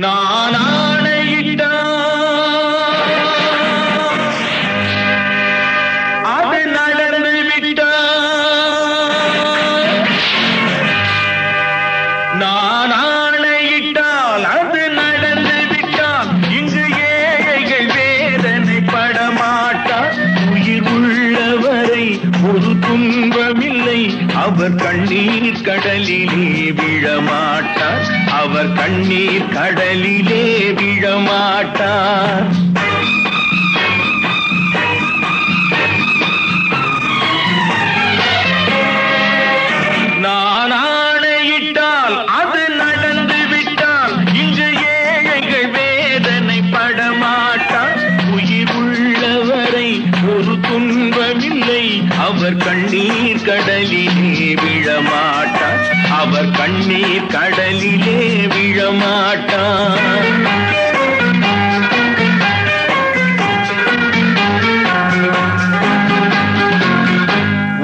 நான் ஆணையிட்டா அது நடந்து விட்டா, நான் ஆணையிட்டால் அது நடந்து விட்டால் இங்கு ஏழைகள் வேதனை படமாட்டார். உயிர் உள்ளவரை ஒரு துன்பமில்லை, அவர் கண்ணீர் கடலிலே விழமாட்டார், அவர் கண்ணீர் கடலிலே விழமாட்டார். நான் ஆணையிட்டால் அது நடந்து விட்டால் இங்கு ஏழைகள் வேதனை படமாட்டார். உயிர் உள்ளவரை ஒரு துன்பமில்லை, அவர் கண்ணீர் கடலிலே விழமாட்டார், அவர் கண்ணீர் கடலிலே விழமாட்டார்.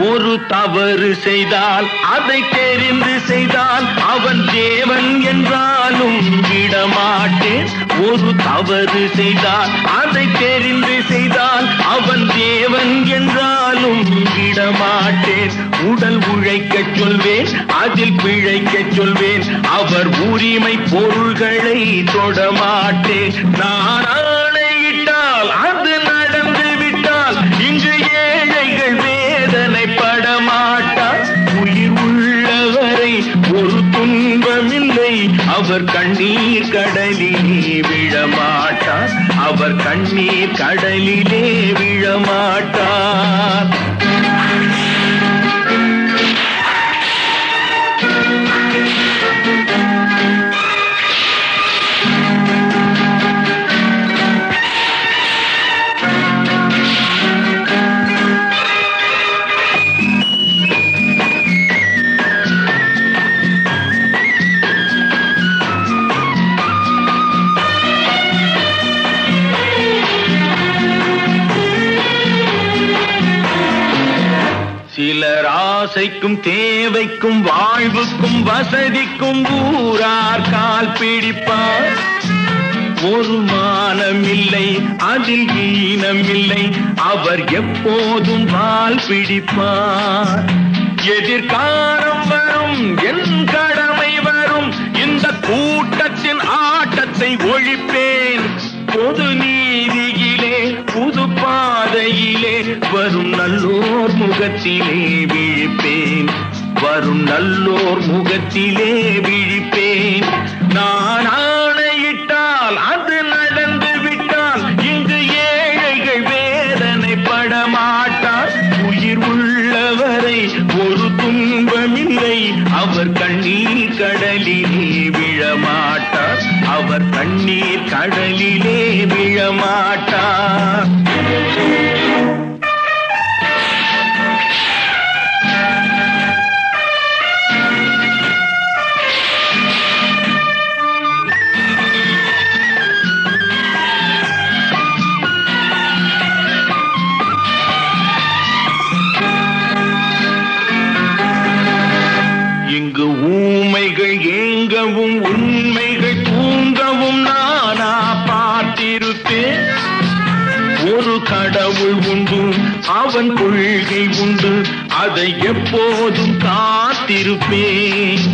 ஒரு தவறு செய்தால் அதை தெரிந்து செய்தால் அவன் தேவன் என்றாலும் விடமாட்டேன். ஒரு தவறு செய்தால் அதை தெரிந்து செய்தால் அவன் தேவன் என்றாலும் விடமாட்டேன். உடல் உழைக்கச் சொல்வேன், அதில் பிழைக்கச் சொல்வேன், அவர் உரிமை பொருள்களை தொடமாட்டேன். நான் ஆணையிட்டால் அது நடந்து விட்டால் இங்கு ஏழைகள் வேதனை படமாட்டார். உயிர் உள்ளவரை ஒரு துன்பமில்லை, அவர் கண்ணீர் கடலிலே விழமாட்டார், அவர் கண்ணீர் கடலிலே விழமாட்டார். சிலர் ஆசைக்கும் தேவைக்கும் வாழ்வுக்கும் வசதிக்கும் ஊரார் கால் பிடிப்பார். ஒரு மானமில்லை, அதில் ஈனமில்லை, அவர் எப்போதும் வால் பிடிப்பார். எதிர்காலம் வரும், என் கடமை வரும், இந்த கூட்டத்தின் ஆட்டத்தை ஒழிப்பேன். பொது நீதியிலே புது பாதையிலே வரும் நல்லோர் முகத்திலே விழிப்பேன், வரும் நல்லோர் முகத்திலே விழிப்பேன். நான் ஆணையிட்டால் அது நடந்து விட்டால் இங்கு ஏழைகள் வேதனை படமாட்டார். உயிர் உள்ளவரை ஒரு துன்பமில்லை, அவர் கண்ணீர் கடலிலே விழமாட்டார், அவர் கண்ணீர் கடலிலே விழமாட்டார். இங்கு ஊமைகள் ஏங்கவும் உண்மைகள் தூங்கவும் நானா பார்த்திருப்பேன். ஒரு கடவுள் உண்டு, அவன் கொள்கை உண்டு, அதை எப்போதும் காத்திருப்பேன்.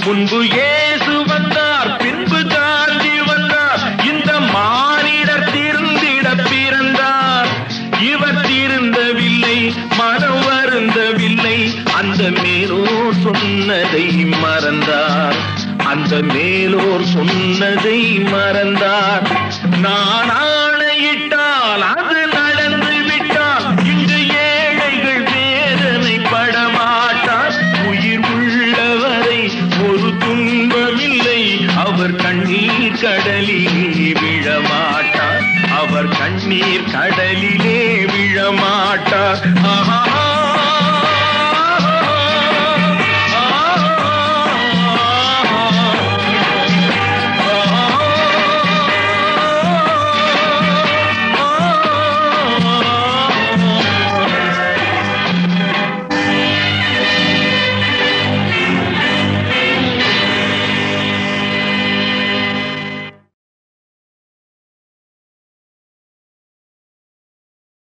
முன்பு இயேசு வந்தார், பின்பு காந்தி வந்தார், இந்த மானிடர் திருந்திட பிறந்தார். இவர் திருந்தவில்லை, மனம் வருந்தவில்லை, அந்த மேலோர் சொன்னதை மறந்தார், அந்த மேலோர் சொன்னதை மறந்தார். நான் ஆணையிட்டால் அது நடந்து விட்டால் இங்கு ஏழைகள் வேதனை படமாட்டார். உயிர் உள்ளவரை ஒரு துன்பமில்லை, அவர் கண்ணீர் கடலிலே விழமாட்டார், அவர் கண்ணீர் கடலிலே விழமாட்டார். ஆஹா.